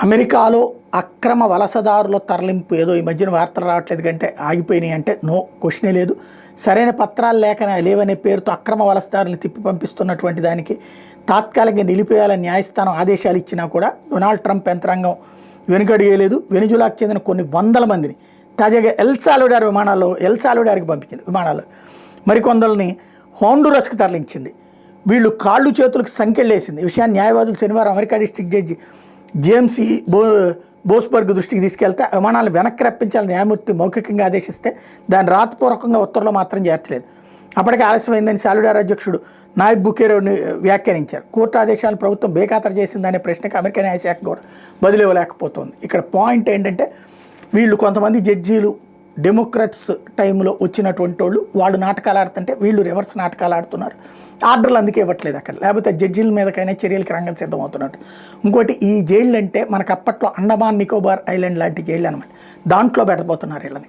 అమెరికాలో అక్రమ వలసదారుల తరలింపు ఏదో ఈ మధ్యన వార్తలు రావట్లేదు కంటే ఆగిపోయినాయి అంటే నో క్వశ్చనే లేదు. సరైన పత్రాలు లేవనే పేరుతో అక్రమ వలసదారులను తిప్పి పంపిస్తున్నటువంటి దానికి తాత్కాలికంగా నిలిపేయాలని న్యాయస్థానం ఆదేశాలు ఇచ్చినా కూడా డొనాల్డ్ ట్రంప్ యంత్రాంగం వెనుకడిగేయలేదు. వెనిజులాకు చెందిన కొన్ని వందల మందిని తాజాగా ఎల్ సాల్వడార్కి పంపించింది విమానాలు. మరికొందరిని హోండురస్కి తరలించింది. వీళ్ళు కాళ్ళు చేతులకు సంఖ్యలేసింది. ఈ విషయాన్ని న్యాయవాదులు శనివారం అమెరికా డిస్ట్రిక్ట్ జడ్జి జేమ్స్ బోస్బర్గ్ దృష్టికి తీసుకెళ్తే విమానాలను వెనక్కి రప్పించాలని న్యాయమూర్తి మౌఖికంగా ఆదేశిస్తే దాన్ని రాతపూర్వకంగా ఉత్తర్వులో మాత్రం చేర్చలేదు. అప్పటికే ఆలస్యమైందని సాల్వడార్ అధ్యక్షుడు నాయబ్ బుకేరో వ్యాఖ్యానించారు. కోర్టు ఆదేశాలను ప్రభుత్వం బేఖాతరు చేసిందనే ప్రశ్నకు అమెరికా న్యాయశాఖ కూడా బదులు ఇవ్వలేకపోతుంది. ఇక్కడ పాయింట్ ఏంటంటే వీళ్ళు కొంతమంది జడ్జీలు డెమోక్రాట్స్ టైంలో వచ్చినటువంటి వాళ్ళు నాటకాలు ఆడుతుంటే వీళ్ళు రివర్స్ నాటకాలు ఆడుతున్నారు. ఆర్డర్లు అందుకే ఇవ్వట్లేదు అక్కడ, లేకపోతే జడ్జీల మీదకైనా చర్యలకు రంగం సిద్ధమవుతున్నట్టు. ఇంకోటి ఈ జైళ్ళు అంటే మనకు అప్పట్లో అండమాన్ నికోబార్ ఐలాండ్ లాంటి జైళ్ళు అనమాట, దాంట్లో పెట్టబోతున్నారు వీళ్ళని.